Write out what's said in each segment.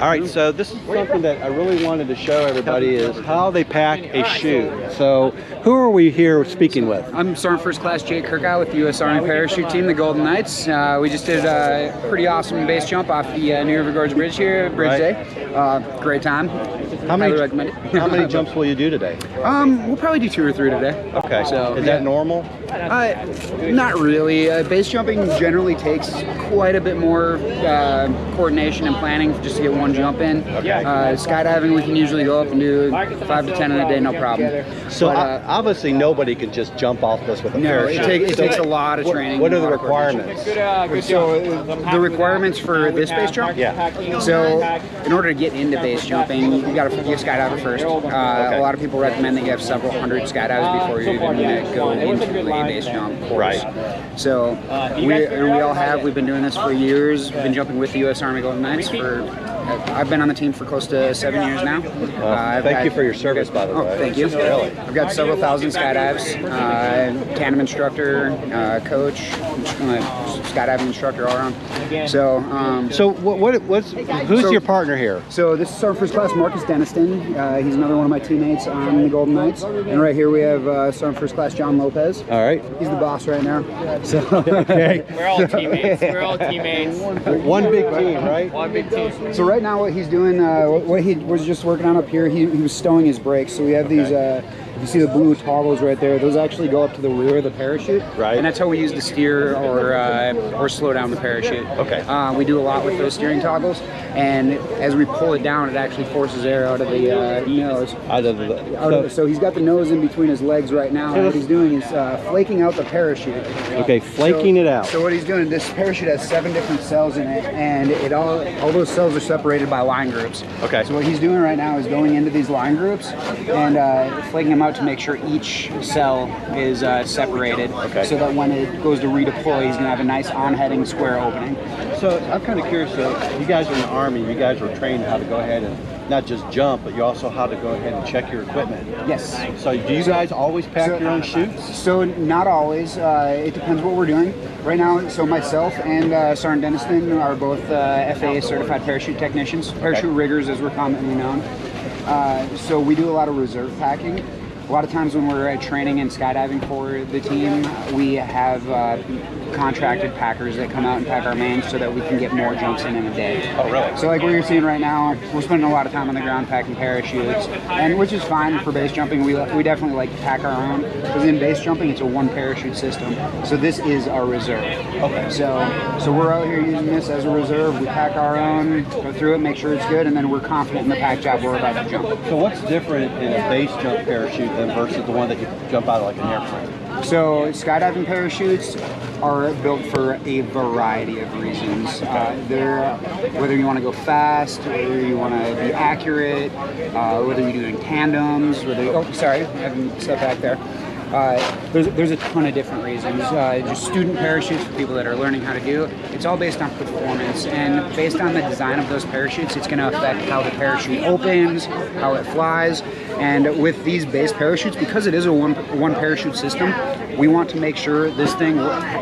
All right, so this is something that I really wanted to show everybody is how they pack a shoe. So who are we here speaking with? I'm Sergeant First Class Jake Kirkow with the U.S. Army Parachute Team, the Golden Knights. We just did a pretty awesome base jump off the New River Gorge Bridge here, Bridge Day. Great time. How many, Highly recommend it. how many jumps will you do today? We'll probably do 2 or 3 today. Okay, So, is that normal? Not really. Base jumping generally takes quite a bit more coordination and planning just to get one jump in. Okay. Skydiving, we can usually go up and do 5 to 10 in a day, no problem. So But, obviously nobody can just jump off this with a no, parachute. it takes a lot of training. What are the a lot of requirements? So the requirements for this base jump? Yeah. So in order to get into base jumping, you got to be a skydiver first. A lot of people recommend that you have several hundred skydives before you even go into the base jump course. Right. So we all have. We've been doing this for years. We've been jumping with the U.S. Army Golden Knights for. I've been on the team for close to 7 years now. Thank you for your service, by the way. Thank you. Really. I've got several thousand skydives, tandem instructor, coach, skydiving instructor all around. So, who's your partner here? So this is our first class, Marcus Deniston. He's another one of my teammates on the Golden Knights. And right here we have Sergeant First Class John Lopez. All right. He's the boss right now. So Okay. We're all teammates. We're all teammates. One big team, right? One big team. So right now what he's doing, what he was just working on up here, he was stowing his brakes. So we have these, if you see the blue toggles right there, those actually go up to the rear of the parachute. Right. And that's how we use to steer or slow down the parachute. Okay. We do a lot with those steering toggles. And as we pull it down, it actually forces air out of the nose. So he's got the nose in between his legs right now. And what he's doing is flaking out the parachute. Okay, flaking it out. So what he's doing, this parachute has 7 different cells in it, and all those cells are separated by line groups. Okay. So what he's doing right now is going into these line groups and flaking them out to make sure each cell is separated. Okay. So that when it goes to redeploy, he's gonna have a nice on-heading square opening. So I'm kind of curious, you guys are in the Army, you guys were trained how to go ahead and not just jump, but you also how to go ahead and check your equipment. Yes. So do you guys always pack your own chutes? So not always. It depends what we're doing. Right now, so myself and Sergeant Deniston are both FAA certified parachute technicians, parachute riggers as we're commonly known. So we do a lot of reserve packing. A lot of times when we're training and skydiving for the team, we have contracted packers that come out and pack our mains so that we can get more jumps in a day. Oh, really? So like what you're seeing right now, we're spending a lot of time on the ground packing parachutes, and which is fine for base jumping. We definitely like to pack our own, because in base jumping, it's a 1 parachute system. So this is our reserve. Okay. So we're out here using this as a reserve. We pack our own, go through it, make sure it's good, and then we're confident in the pack job we're about to jump. So what's different in a base jump parachute than versus the one that you jump out of like an airplane? So skydiving parachutes are built for a variety of reasons. They're whether you want to go fast, whether you want to be accurate, whether you're doing tandems, I haven't stepped back there. There's a ton of different reasons. Just student parachutes for people that are learning how to do. It's all based on performance, and based on the design of those parachutes, it's going to affect how the parachute opens, how it flies. And with these base parachutes, because it is a one parachute system, we want to make sure this thing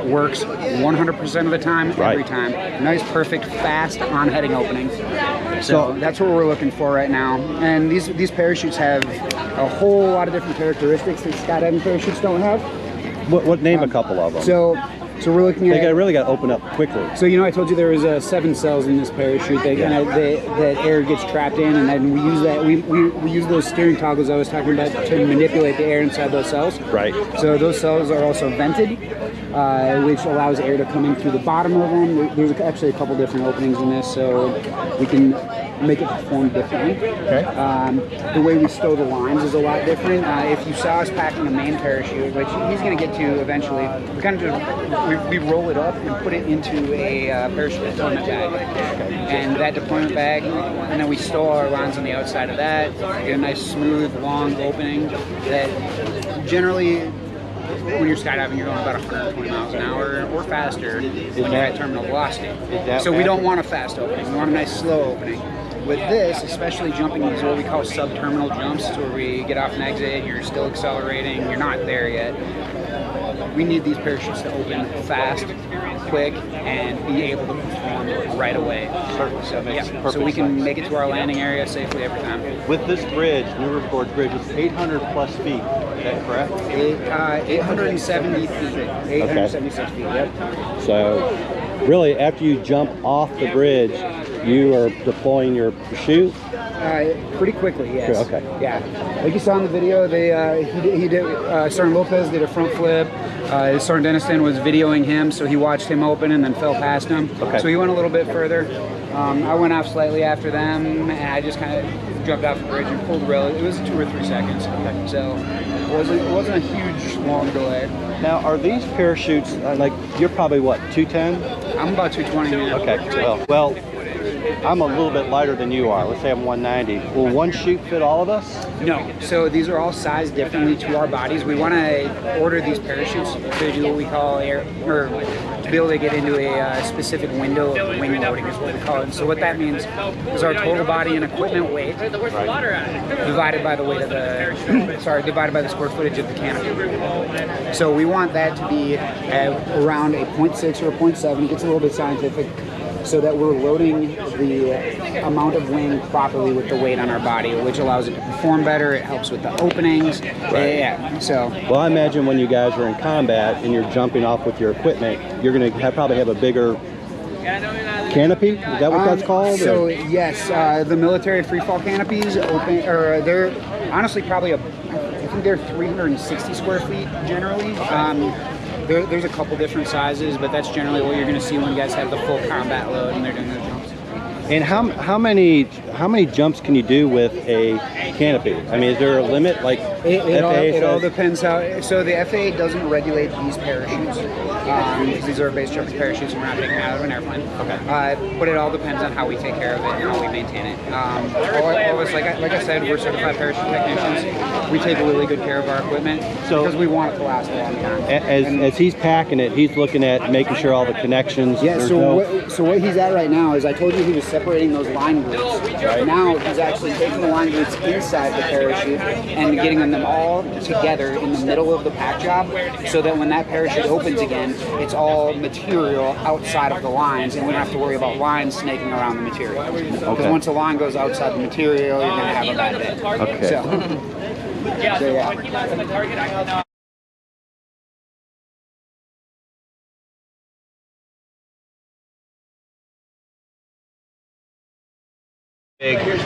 works 100% of the time, every time. Nice, perfect, fast on-heading openings. So that's what we're looking for right now. And these parachutes have a whole lot of different characteristics that skydiving parachutes don't have. What name a couple of them? So we're looking at. They really got to open up quickly. So I told you there was 7 cells in this parachute. That air gets trapped in, and then we use that. We use those steering toggles I was talking about to manipulate the air inside those cells. Right. So those cells are also vented, which allows air to come in through the bottom of them. There's actually a couple different openings in this, so we can make it perform differently. Okay. The way we stow the lines is a lot different. If you saw us packing a main parachute, which he's going to get to eventually, we kind of just we roll it up and put it into a parachute deployment bag. And that deployment bag, and then we stow our lines on the outside of that, get a nice smooth, long opening that generally when you're skydiving, you're going about 120 miles an hour or faster when you're at terminal velocity. So we don't want a fast opening. We want a nice slow opening. With this, especially jumping these what we call sub-terminal jumps, where we get off an exit, you're still accelerating, you're not there yet. we need these parachutes to open fast, quick, and be able to perform right away. So, yeah, so we can make it to our landing area safely every time. With this bridge, New River Gorge Bridge, it's 800 plus feet. Is that correct? 870 feet. 876 feet, yep. So, really, after you jump off the bridge, you are deploying your chute? Pretty quickly, yes. Okay. Yeah. Like you saw in the video, he did Sergeant Lopez did a front flip. Sergeant Deniston was videoing him, so he watched him open and then fell past him. Okay. So he went a little bit further. I went off slightly after them, and I just kind of jumped off the bridge and pulled rail. It was 2 or 3 seconds. Okay. So it wasn't a huge, long delay. Now, are these parachutes, like, you're probably what, 210? I'm about 220 now. Okay, well, I'm a little bit lighter than you are. Let's say I'm 190. Will one chute fit all of us? No. So these are all sized differently to our bodies. We want to order these parachutes to do what we call to be able to get into a specific window of wing loading is what we call it. And so what that means is our total body and equipment weight divided by the weight of divided by the square footage of the canopy. So we want that to be around a 0.6 or a 0.7. It gets a little bit scientific, so that we're loading the amount of wing properly with the weight on our body, which allows it to perform better. It helps with the openings. Right. Yeah. So. Well, I imagine when you guys are in combat and you're jumping off with your equipment, you're going to probably have a bigger canopy. Is that what that's called? So yes, the military free fall canopies they're honestly probably I think they're 360 square feet generally. There's a couple different sizes, but that's generally what you're going to see when guys have the full combat load and they're doing their jumps. And how many jumps can you do with a canopy? I mean, is there a limit? Like It all depends how. So the FAA doesn't regulate these parachutes because these are base jumping parachutes and we're not taking them out of an airplane. Okay. But it all depends on how we take care of it and how we maintain it. All of us, like I said, we're certified parachute technicians. We take really good care of our equipment because we want it to last a long time. As he's packing it, he's looking at making sure all the connections. Yeah. So what he's at right now is I told you he was separating those line groups. Right now, he's actually taking the line groups inside the parachute and getting them all together in the middle of the pack job, so that when that parachute opens again, it's all material outside of the lines, and we don't have to worry about lines snaking around the material. Because once the line goes outside the material, you're going to have a bad day. Okay. So yeah.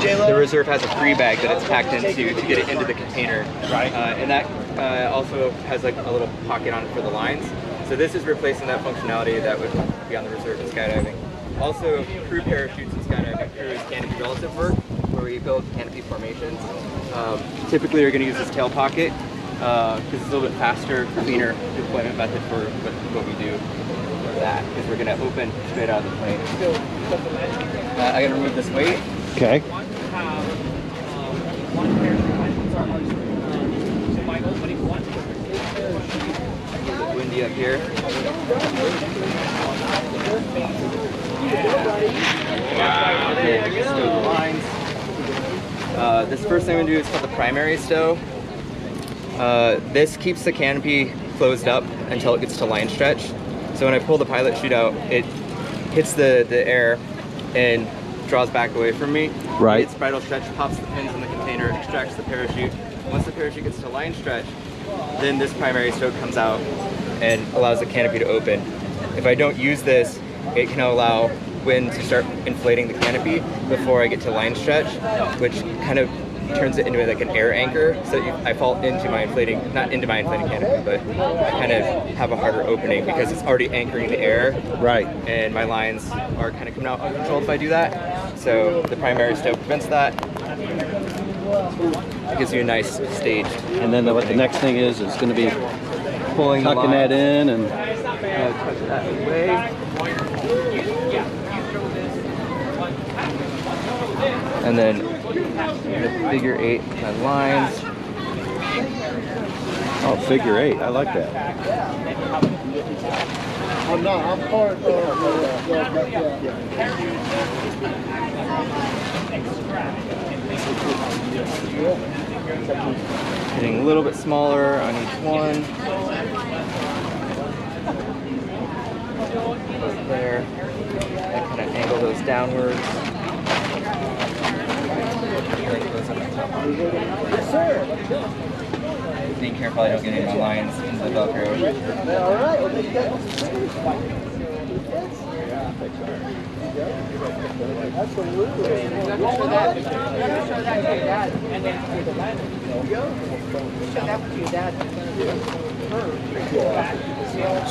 The reserve has a free bag that it's packed into to get it into the container. Right. And that also has like a little pocket on it for the lines. So this is replacing that functionality that would be on the reserve in skydiving. Also, crew parachutes in skydiving crew is canopy relative work, where we build canopy formations. Typically, you're going to use this tail pocket because it's a little bit faster, cleaner deployment method for what we do for that, because we're going to open straight out of the plane. I got to remove this weight. Okay. Windy up here. Stow the lines. This first thing I'm gonna do is called the primary stow. This keeps the canopy closed up until it gets to line stretch. So when I pull the pilot chute out, it hits the air and draws back away from me. Right. It's bridle stretch, pops the pins in the container, extracts the parachute. Once the parachute gets to line stretch, then this primary stow comes out and allows the canopy to open. If I don't use this, it can allow wind to start inflating the canopy before I get to line stretch, which kind of turns it into like an air anchor, so that I fall into my inflating, not into my inflating canopy, but I kind of have a harder opening because it's already anchoring the air. Right. And my lines are kind of coming out uncontrolled if I do that. So the primary stow prevents that. It gives you a nice staged. And then what the next thing is going to be Pulling the tucking that in and tuck that away. And then the figure 8 my lines. oh, figure 8. I like that. Oh no, I'm part of Getting a little bit smaller on each one. downwards. Like goes up the top. Yes, sir. Being careful I don't get any of my lines into the Velcro. All right. Well, thank you guys.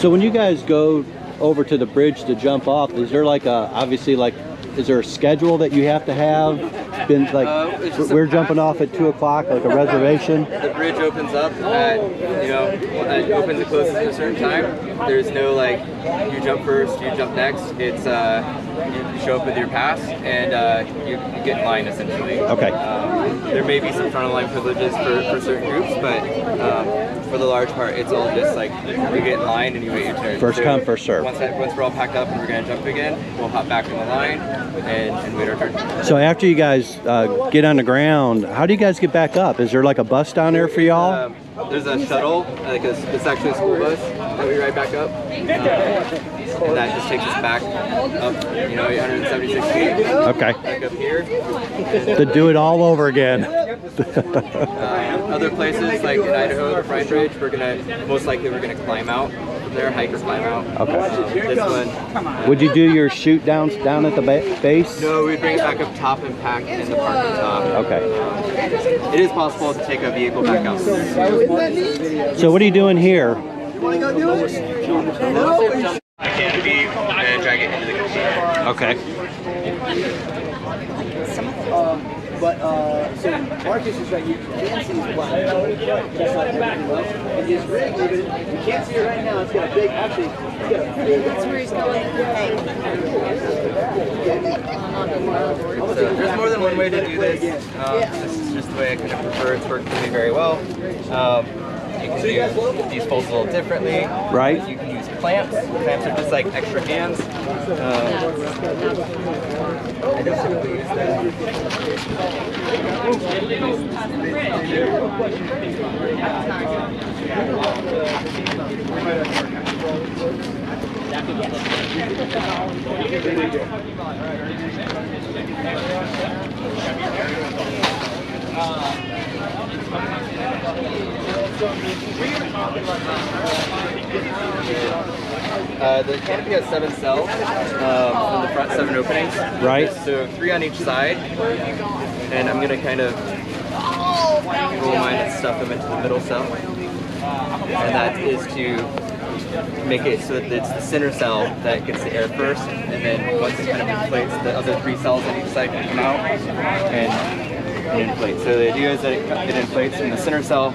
So when you guys go over to the bridge to jump off, is there like a, obviously like, is there a schedule that you have to have? Been like, It's just a we're pass. jumping off at 2 o'clock, like a reservation? The bridge opens up at, it opens and closes at a certain time. There's no like, you jump first, you jump next. It's, you show up with your pass and you get in line essentially. Okay. There may be some front of line privileges for certain groups, but for the large part, it's all just like you get in line and you wait your turn. First come, first serve. Once we're all packed up and we're gonna jump again, we'll hop back in the line and wait our turn. So after you guys get on the ground, how do you guys get back up? Is there like a bus down there for y'all? There's a shuttle, it's actually a school bus that we ride back up. And that just takes us back up, 876 feet. Okay. Back up here. To do it all over again. Other places like in Idaho, the Pine Ridge, we're gonna climb out from there, hike or climb out. Okay. This one, Would you do your shoot downs down at the base? no, we bring it back up top and pack in the parking top. Okay. It is possible to take a vehicle back out from there. So what are you doing here? I can't be and drag it into the container. Okay. So Marcus is right. You can see his black. Just like everything else. And his rig, even you can't see it right now. It's got a big. Actually, it's got a big. That's where he's going. Hey. So there's more than one way to do this. This is just the way I kind of prefer. It's worked for me very well. You can do these folds a little differently. Right. You can use clamps. Clamps are just like extra hands. I don't typically use them. The canopy has 7 cells in the front, 7 openings. Right. So 3 on each side, and I'm gonna kind of roll mine and stuff them into the middle cell, and that is to make it so that it's the center cell that gets the air first, and then once it kind of inflates, the other 3 cells on each side can come out and inflate. So the idea is that it inflates in the center cell.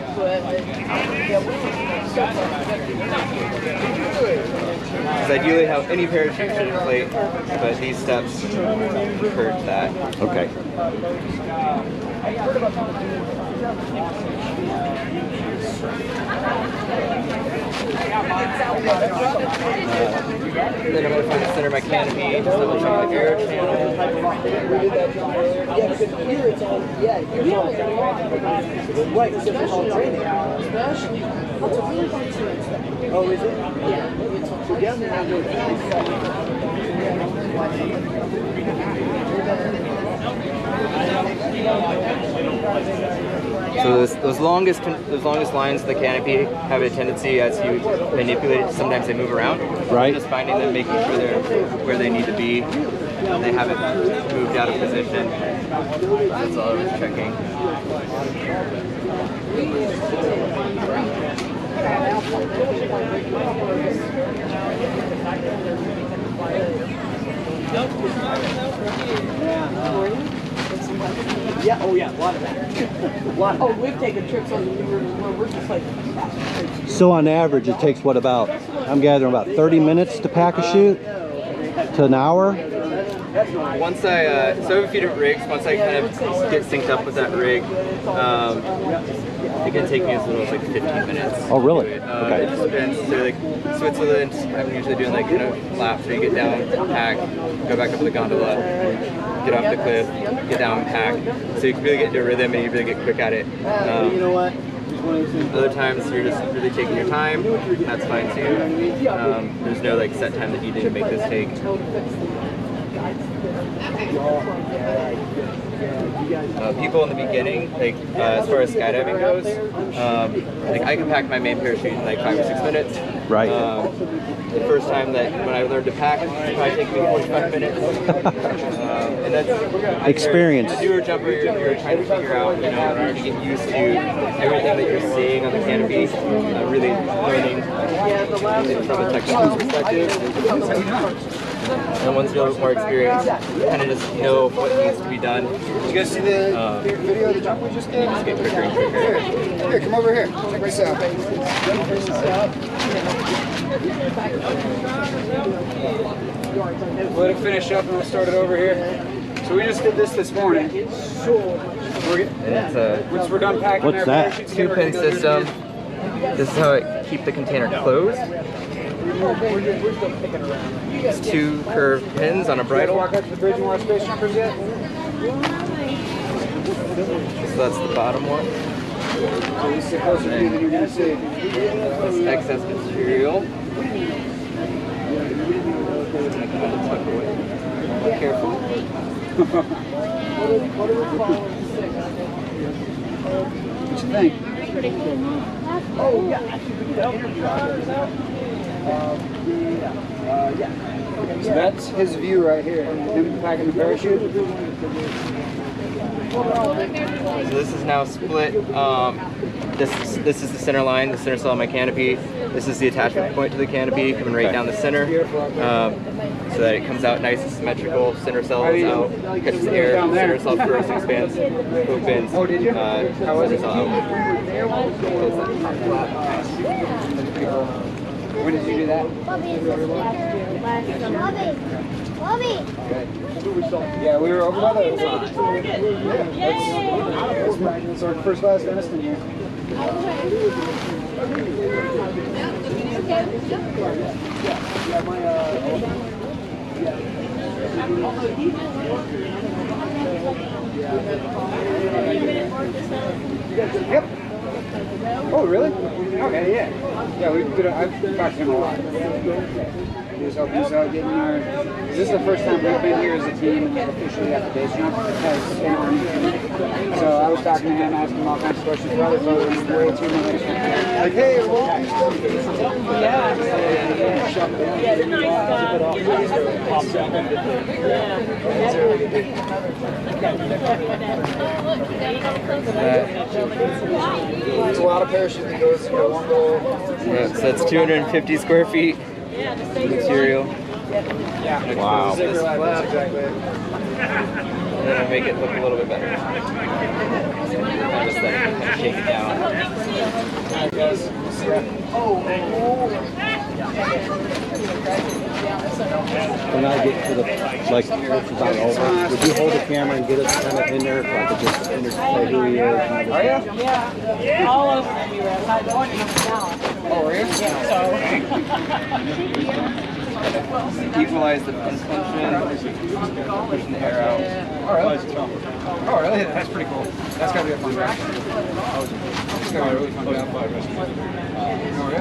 Because ideally how any parachute should inflate, but these steps encourage that. Okay. And then I'm going to find the center of my canopy, just double check the air channel. Yeah, because here it's all. Yeah, here's all. Right, so it's all training. Oh, is it? Yeah. So down there, So those longest lines of the canopy have a tendency, as you manipulate it, sometimes they move around. Right. Just finding them, making sure they're where they need to be. They haven't moved out of position. That's all I was checking. yeah, oh yeah, a lot of that. Oh, we've taken trips on the river where we're just like. So on average, it takes what about, I'm gathering about 30 minutes to pack a chute? To an hour? Once so I have a few different rigs. Once I kind of get synced up with that rig, it can take me as little as like 15 minutes. Oh, really? It Okay. just depends. So like Switzerland, I'm usually doing like laps where you get down, pack, go back up to the gondola, get off the cliff, get down, pack. So you can really get into a rhythm and you really get quick at it. You know what? Other times you're just really taking your time. That's fine too. There's no like set time that you need to make this take. People in the beginning, like as far as skydiving goes, like I can pack my main parachute in like 5 or 6 minutes. Right. The first time that when I learned to pack, it probably take me 45 minutes. And that's Experience. As a newer jumper, you're trying to figure out, you know, to get used to everything that you're seeing on the canopy, really learning from a technical perspective. And once you have a little more experience, you kind of just know what needs to be done. You guys see the video of the jump we just did? Just get quicker and quicker. Here, come over here. Check this out. Let it finish up and we'll start it over here. So we just did this morning. And it's a Once we're done packing What's our that? parachutes, 2-pin system. This is how it keeps the container closed. It's 2 curved pins on a bridle. Walk up to the bridge and watch space jumpers yet? So that's the bottom one. So you sit closer to you than you're going to see. That's excess material. Tuck away. Careful. What you think? So that's his view right here. Him packing the parachute. So this is now split. This is the center line, the center cell of my canopy. This is the attachment point to the canopy, coming right down the center, so that it comes out nice and symmetrical. Center cell is out, catches air. Center cell first expands, opens. Center cell out. When did you do that? Yeah, we were over by the That's our first class Denniston here. Yep. Oh, really? Okay, yeah. Yeah, I've talked to him a lot. He was helping us out getting our... This is the first time we've been here as a team and officially at the base jump as an Army team. So I was talking to him, asking him all kinds of questions. Probably thought it was way too much. Like, hey, well... There's a lot of parachute that goes to one goal. Yeah, so it's 250 square feet material. Yeah. Wow. Zipper lab, that's exactly it. And then I make it look a little bit better. I just let it shake it down. Alright guys, see ya. When I get to the, like, this is not over, would you hold the camera and get us kind of in there so I could just say who he is? Are you? Yeah. All of them, you were like, now. Oh, are you? Equalize the pin tension, pushing the air out. Oh, really? Oh, really? That's pretty cool. That's gotta be a fun job. That's gotta be a really fun job.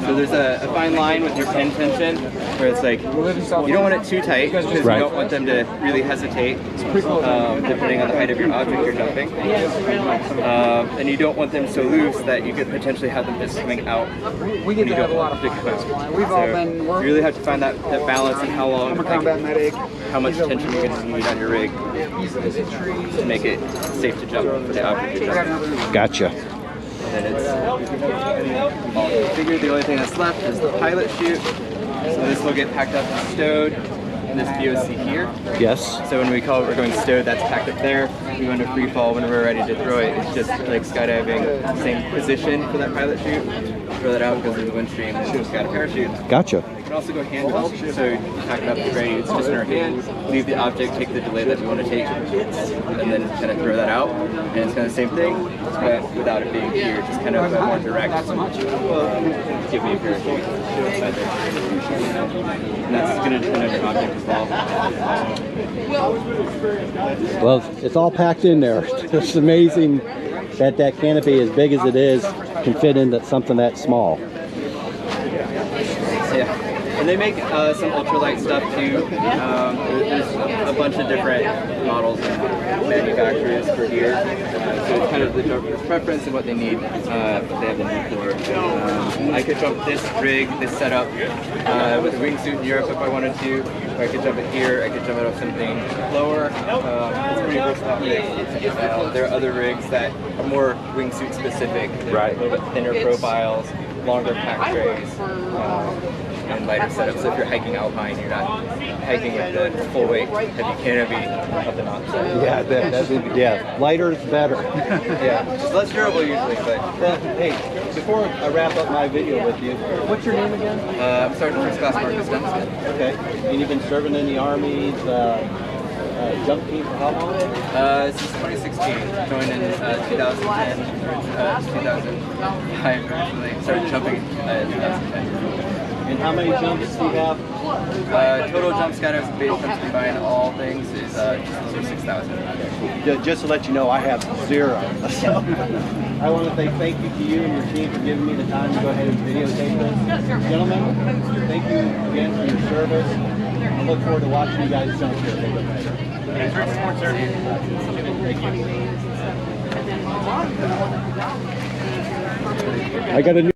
So there's a fine line with your pin tension where it's like, you don't want it too tight because you Right. don't want them to really hesitate depending on the height of your object you're jumping. And you don't want them so loose that you could potentially have them just coming out. We get when you to have a don't lot want of them fun. to come out. We've all So been... you really have to find that balance and how long, I'm a combat medic. how much tension you're going to need on your rig to make it safe to jump for the object you're jumping. Gotcha. And then it's all configured. The only thing that's left is the pilot chute. So this will get packed up and stowed in this VOC here. Yes. So when we call it we're going stowed, that's packed up there. We go into free fall when we're ready to throw it. It's just like skydiving, same position for that pilot chute. Throw that out, goes through the windstream, and just got a parachute. Gotcha. You can also go handheld, so you pack it up and ready. It's just in our hand. Leave the object, take the delay that we want to take, and then kind of throw that out. And it's kind of the same thing, but without it being here, just kind of more direct. Give me a parachute. Inside there. And that's going to depend on your object as well. Well, it's all packed in there. It's amazing that that canopy, as big as it is, can fit into something that small. So yeah, And they make some ultralight stuff too. There's a bunch of different models and manufacturers for gear. So it's kind of the jumper's preference and what they need, what they have the need for. I could jump this rig, this setup, with a wingsuit in Europe if I wanted to. Or I could jump it here, I could jump it off something lower. It's pretty versatile rig. There are other rigs that are more wingsuit specific. They're Right. a little bit thinner profiles, longer pack trays, and lighter setup. So if you're hiking alpine, you're not hiking with the full weight heavy canopy of the mountain. Yeah, lighter is better. Yeah, it's less durable usually, but Well, hey, before I wrap up my video with you, what's your name again? I'm Sergeant First Class Marcus Dunstan. Okay. And you've been serving in the Army's jump team for how long? Since 2016, joined in 2010, 2005 actually. Started jumping in 2010. And how many jumps do you have? Total jump scatters and base jumps combined, all things, is just over 6,000. Just to let you know, I have 0. So I want to say thank you to you and your team for giving me the time to go ahead and videotape this. Gentlemen, thank you again for your service. I look forward to watching you guys jump here a little bit later. I got a new